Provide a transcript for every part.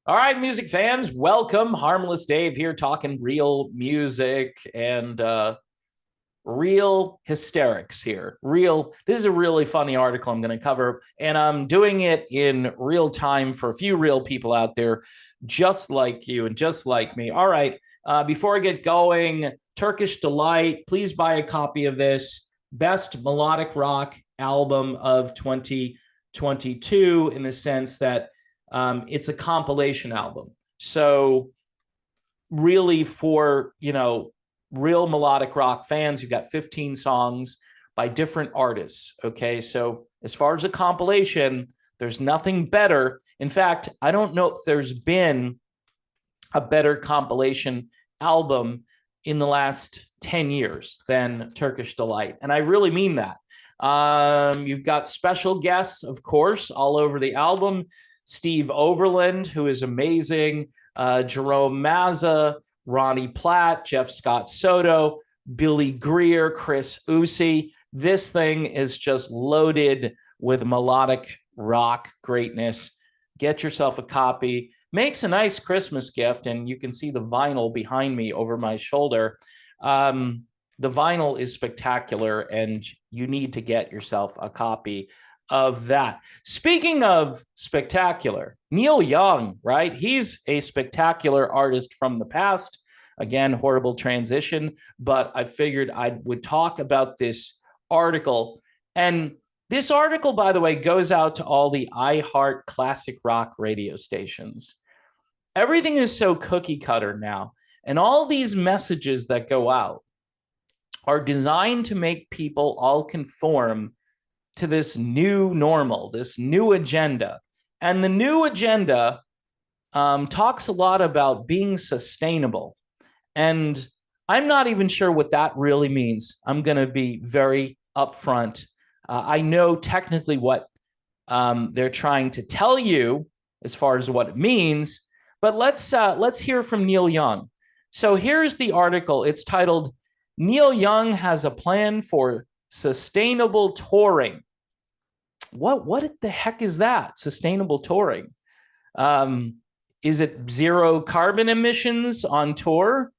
All right, music fans, welcome. Harmless Dave here talking real music and real hysterics here. This is a really funny article I'm going to cover, and I'm doing it in real time for a few real people out there just like you and just like me. All right, before I get going, Turkish Delight, please buy a copy of this best melodic rock album of 2022 in the sense that it's a compilation album. So really for, real melodic rock fans, you've got 15 songs by different artists. Okay. So as far as a compilation, there's nothing better. In fact, I don't know if there's been a better compilation album in the last 10 years than Turkish Delight. And I really mean that. You've got special guests, of course, all over the album. Steve Overland, who is amazing, Jerome Mazza, Ronnie Platt, Jeff Scott Soto, Billy Greer, Chris Usi. This thing is just loaded with melodic rock greatness. Get yourself a copy. Makes a nice Christmas gift, and you can see the vinyl behind me over my shoulder. The vinyl is spectacular, and you need to get yourself a copy of that. Speaking of spectacular, Neil Young, right? He's a spectacular artist from the past. Again, horrible transition, but I figured I would talk about this article. And this article, by the way, goes out to all the iHeart classic rock radio stations. Everything is so cookie cutter now. And all these messages that go out are designed to make people all conform to this new normal, this new agenda. And the new agenda talks a lot about being sustainable. And I'm not even sure what that really means. I'm going to be very upfront. I know technically what they're trying to tell you as far as what it means, but let's hear from Neil Young. So here's the article. It's titled, Neil Young has a plan for sustainable touring. What the heck is that? Sustainable touring. Is it zero carbon emissions on tour?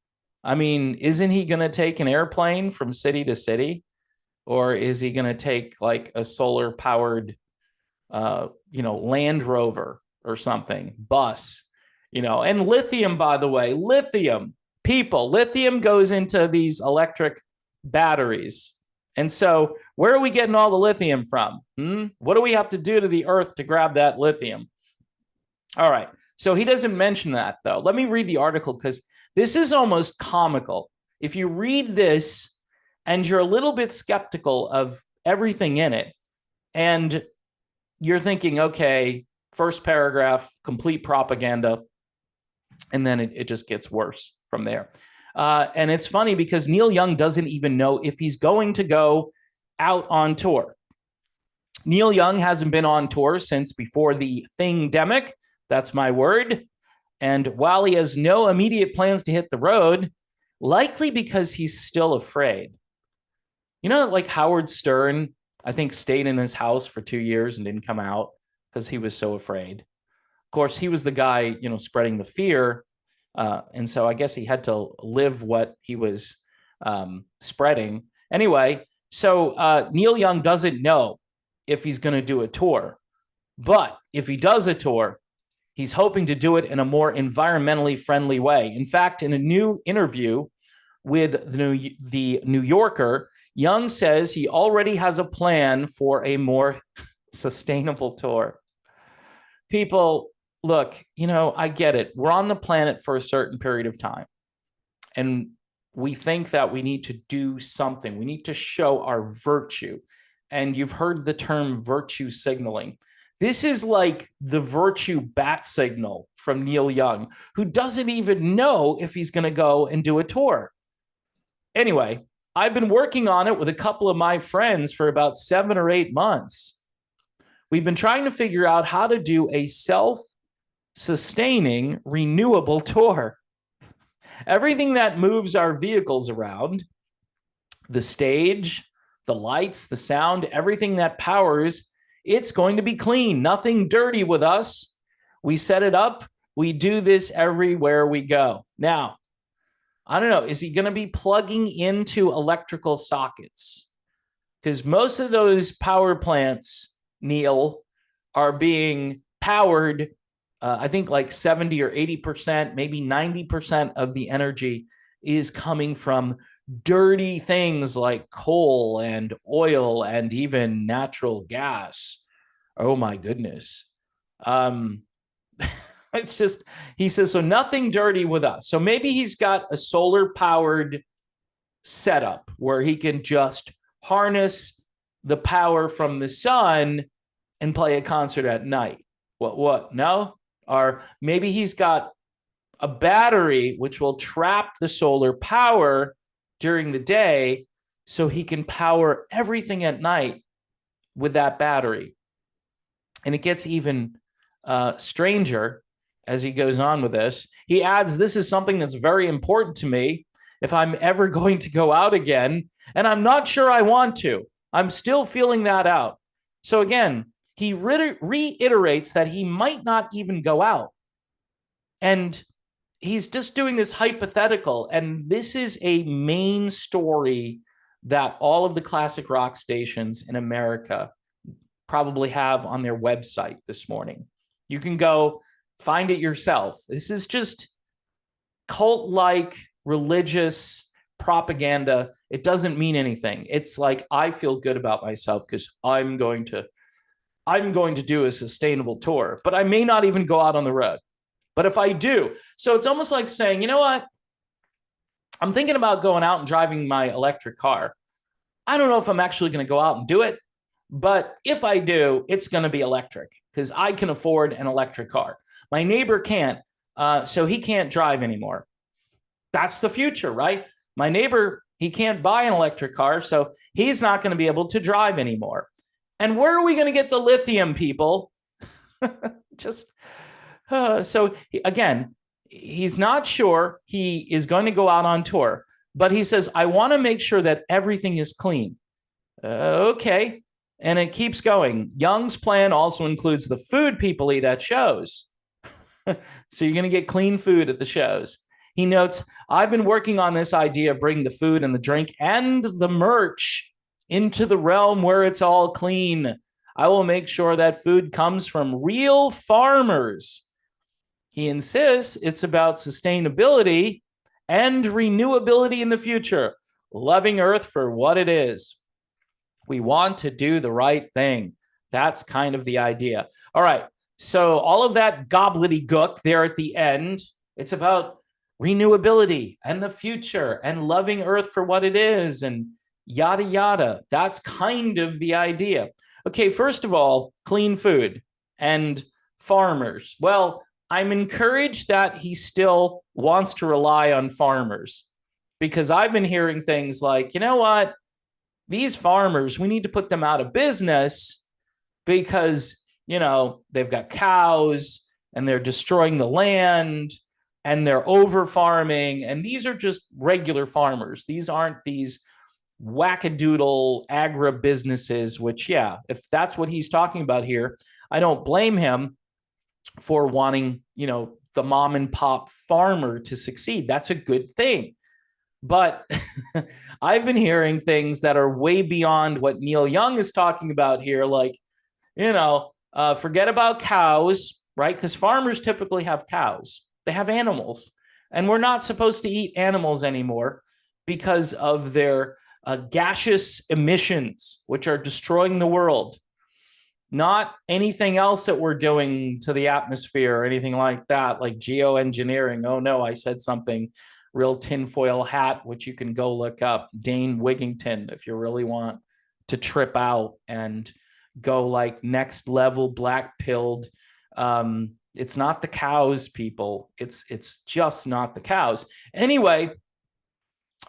I mean, isn't he going to take an airplane from city to city? Or is he going to take like a solar powered, Land Rover or something, bus, and lithium, by the way, lithium goes into these electric batteries. And so where are we getting all the lithium from? What do we have to do to the earth to grab that lithium? All right. So he doesn't mention that, though. Let me read the article because this is almost comical. If you read this and you're a little bit skeptical of everything in it, and you're thinking, okay, first paragraph, complete propaganda, and then it just gets worse from there. And it's funny because Neil Young doesn't even know if he's going to go out on tour. Neil Young hasn't been on tour since before the thing-demic. That's my word. And while he has no immediate plans to hit the road, likely because he's still afraid. Like Howard Stern, I think, stayed in his house for 2 years and didn't come out because he was so afraid. Of course, he was the guy, spreading the fear. And so I guess he had to live what he was spreading. Anyway, so Neil Young doesn't know if he's going to do a tour. But if he does a tour, he's hoping to do it in a more environmentally friendly way. In fact, in a new interview with the New Yorker, Young says he already has a plan for a more sustainable tour. People, look, I get it. We're on the planet for a certain period of time. And we think that we need to do something. We need to show our virtue. And you've heard the term virtue signaling. This is like the virtue bat signal from Neil Young, who doesn't even know if he's going to go and do a tour. Anyway, I've been working on it with a couple of my friends for about 7 or 8 months. We've been trying to figure out how to do a self-sustaining, renewable tour. Everything that moves our vehicles around, the stage, the lights, the sound, everything that powers, it's going to be clean, nothing dirty with us. We set it up We do this everywhere we go. Now, I don't know, is he going to be plugging into electrical sockets? Because most of those power plants, Neil, are being powered, I think like 70 or 80%, maybe 90% of the energy is coming from dirty things like coal and oil and even natural gas. Oh my goodness. Um, it's just, he says, so nothing dirty with us. So maybe he's got a solar powered setup where he can just harness the power from the sun and play a concert at night. What? No? Or maybe he's got a battery which will trap the solar power during the day so he can power everything at night with that battery. And it gets even stranger as he goes on with this. He adds, this is something that's very important to me if I'm ever going to go out again, and I'm not sure I want to. I'm still feeling that out. So again, he reiterates that he might not even go out. And he's just doing this hypothetical. And this is a main story that all of the classic rock stations in America probably have on their website this morning. You can go find it yourself. This is just cult-like religious propaganda. It doesn't mean anything. It's like, I feel good about myself because I'm going to do a sustainable tour, but I may not even go out on the road. But if I do, so it's almost like saying, you know what? I'm thinking about going out and driving my electric car. I don't know if I'm actually going to go out and do it, but if I do, it's going to be electric because I can afford an electric car. My neighbor can't, so he can't drive anymore. That's the future, right? My neighbor, he can't buy an electric car, so he's not going to be able to drive anymore. And where are we going to get the lithium, people? Just so again, he's not sure he is going to go out on tour, but he says, I want to make sure that everything is clean. Okay. And it keeps going. Young's plan also includes the food people eat at shows. So you're going to get clean food at the shows. He notes, I've been working on this idea of bringing the food and the drink and the merch into the realm where it's all clean. I will make sure that food comes from real farmers. He insists it's about sustainability and renewability in the future, loving Earth for what it is. We want to do the right thing. That's kind of the idea. All right. So all of that gobbledygook there at the end, it's about renewability and the future and loving Earth for what it is and yada, yada. That's kind of the idea. Okay, first of all, clean food and farmers. Well, I'm encouraged that he still wants to rely on farmers because I've been hearing things like, you know what? These farmers, we need to put them out of business because, you know, they've got cows and they're destroying the land and they're over farming. And these are just regular farmers. These aren't these wackadoodle agribusinesses, which, yeah, if that's what he's talking about here, I don't blame him for wanting, you know, the mom and pop farmer to succeed. That's a good thing. But I've been hearing things that are way beyond what Neil Young is talking about here. Like, you know, forget about cows, right? Because farmers typically have cows. They have animals. And we're not supposed to eat animals anymore because of their gaseous emissions, which are destroying the world. Not anything else that we're doing to the atmosphere or anything like that, like geoengineering. Oh, no, I said something real tinfoil hat, which you can go look up. Dane Wigington, if you really want to trip out and go like next level black pilled. It's not the cows, people. It's just not the cows. Anyway,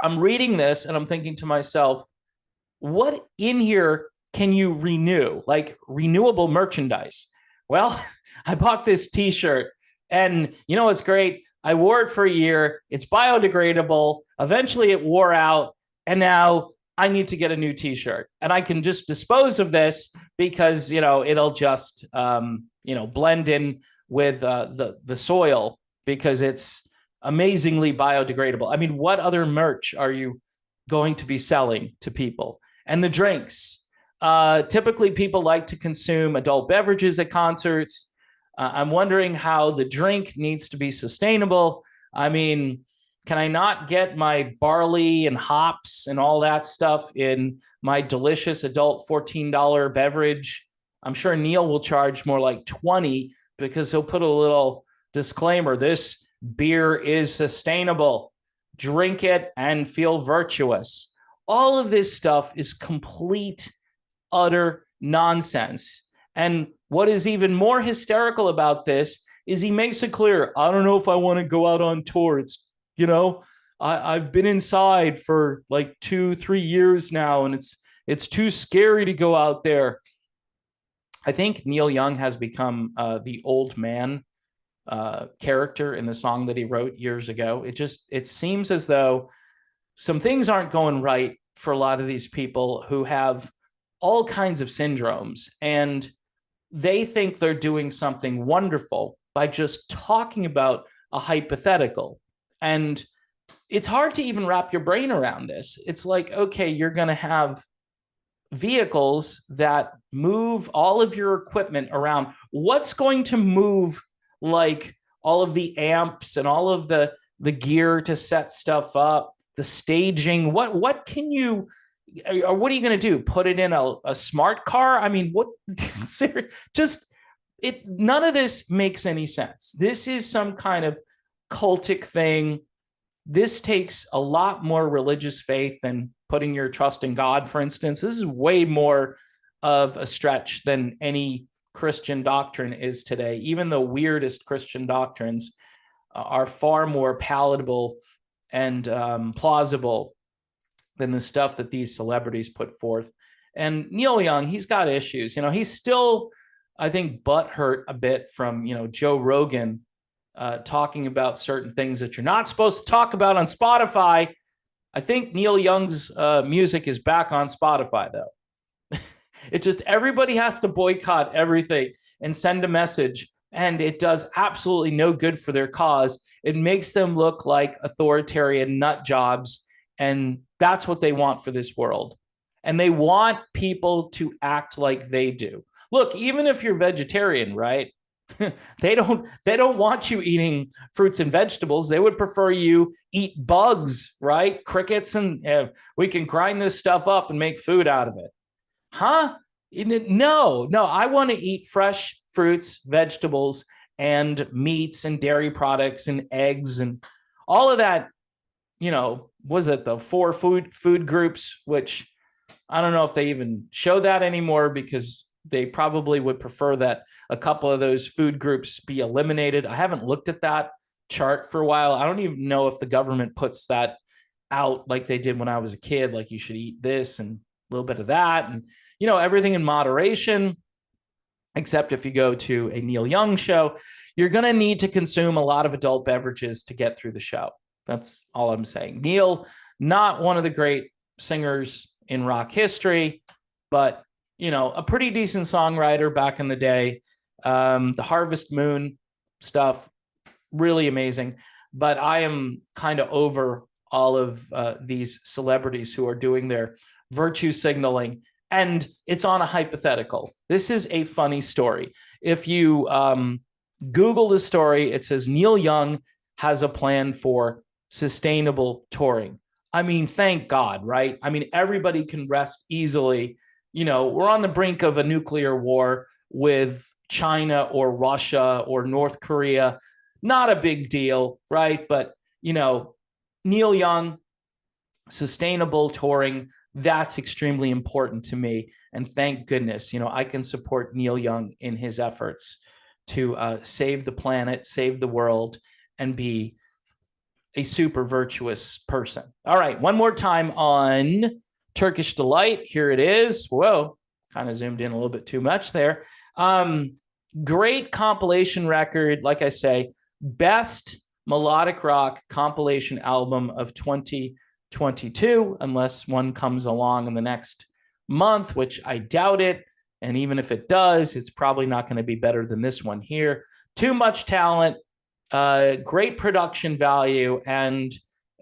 I'm reading this and I'm thinking to myself, what in here can you renew? Like renewable merchandise. Well, I bought this t-shirt and you know what's great? I wore it for a year. It's biodegradable. Eventually it wore out. And now I need to get a new t-shirt. And I can just dispose of this because, you know, it'll just, you know, blend in with the soil because it's amazingly biodegradable. I mean, what other merch are you going to be selling to people? And the drinks. Typically, people like to consume adult beverages at concerts. I'm wondering how the drink needs to be sustainable. I mean, can I not get my barley and hops and all that stuff in my delicious adult $14 beverage? I'm sure Neil will charge more like 20 because he'll put a little disclaimer. This beer is sustainable. Drink it and feel virtuous. All of this stuff is complete, utter nonsense. And what is even more hysterical about this is he makes it clear, I don't know if I want to go out on tour. It's, I've been inside for like 2-3 years now, and it's too scary to go out there. I think Neil Young has become the old man character in the song that he wrote years ago. It seems as though some things aren't going right for a lot of these people who have all kinds of syndromes, and they think they're doing something wonderful by just talking about a hypothetical. And it's hard to even wrap your brain around this. It's like, okay, you're going to have vehicles that move all of your equipment around. What's going to move like all of the amps and all of the gear to set stuff up, the staging? What can you, or what are you going to do? Put it in a smart car? I mean, what? None of this makes any sense. This is some kind of cultic thing. This takes a lot more religious faith than putting your trust in God, for instance. This is way more of a stretch than any Christian doctrine is today. Even the weirdest Christian doctrines are far more palatable and plausible than the stuff that these celebrities put forth. And Neil Young, he's got issues. He's still, I think, butthurt a bit from, Joe Rogan talking about certain things that you're not supposed to talk about on Spotify. I think Neil Young's music is back on Spotify, though. It's just everybody has to boycott everything and send a message, and it does absolutely no good for their cause. It makes them look like authoritarian nut jobs, and that's what they want for this world. And they want people to act like they do. Look, even if you're vegetarian, right? They don't want you eating fruits and vegetables. They would prefer you eat bugs, right? Crickets, and we can grind this stuff up and make food out of it. Huh? No, I want to eat fresh fruits, vegetables, and meats and dairy products and eggs and all of that. Was it the 4 food groups, which I don't know if they even show that anymore, because they probably would prefer that a couple of those food groups be eliminated. I haven't looked at that chart for a while. I don't even know if the government puts that out like they did when I was a kid, like you should eat this and a little bit of that, and everything in moderation. Except if you go to a Neil Young show, you're going to need to consume a lot of adult beverages to get through the show. That's all I'm saying. Neil, not one of the great singers in rock history, but a pretty decent songwriter back in the day. The Harvest Moon stuff, really amazing. But I am kind of over all of these celebrities who are doing their virtue signaling, and it's on a hypothetical. This is a funny story. If you Google the story, it says Neil Young has a plan for sustainable touring. I mean, thank God, right? I mean, everybody can rest easily. We're on the brink of a nuclear war with China or Russia or North Korea. Not a big deal, right? But, Neil Young, sustainable touring, that's extremely important to me. And thank goodness, I can support Neil Young in his efforts to save the planet, save the world, and be a super virtuous person. All right, one more time on Turkish Delight. Here it is. Whoa, kind of zoomed in a little bit too much there. Great compilation record. Like I say, best melodic rock compilation album of 2022, unless one comes along in the next month, which I doubt it. And even if it does, it's probably not going to be better than this one here. too much talent, great production value, and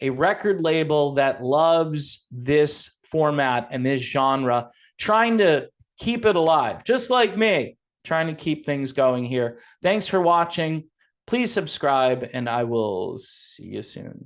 a record label that loves this format and this genre, trying to keep it alive, just like me, trying to keep things going here. Thanks for watching. Please subscribe, and I will see you soon.